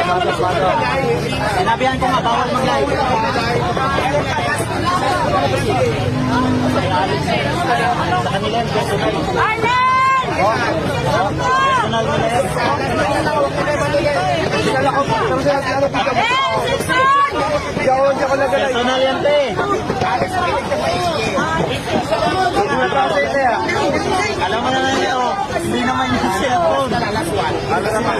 Sinabihan ko nga, bawal mag-live. Sa kanila yung personal. Personal nila yan. Personal yan, te. Alam mo na lang ito, hindi naman yung cellphone. Ano naman?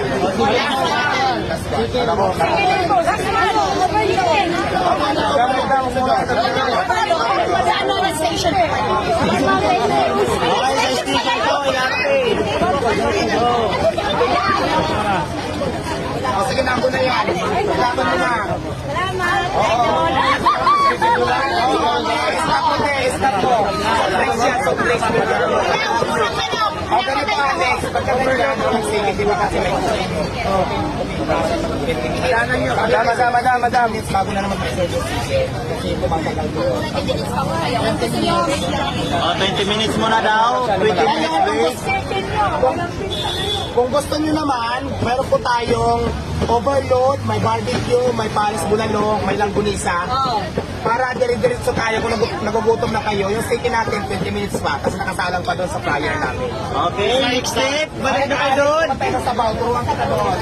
Sige na, ako na yan. Salamat mo na. Salamat. Stop mo, te. Stop mo. Flex yan. So, flex mo. Okay na po, Alex. Pagkaganyan, sige, di ba kasi may kailangan nyo. Madam. Bago na naman mag-service. Kasi kumatagal ko. 20 minutes muna daw. 20 minutes, Kung gusto nyo naman, meron po tayong overload, may barbecue, may pares bulalo, may langgunisa. Para dire-diretso tayo kung nagugutom na kayo. Yung steak natin, 20 minutes pa. Kasi nakasalang pa doon sa flyer namin. Okay, next step. Balik na kayo doon. Patay na sabaw, turuan ka na doon.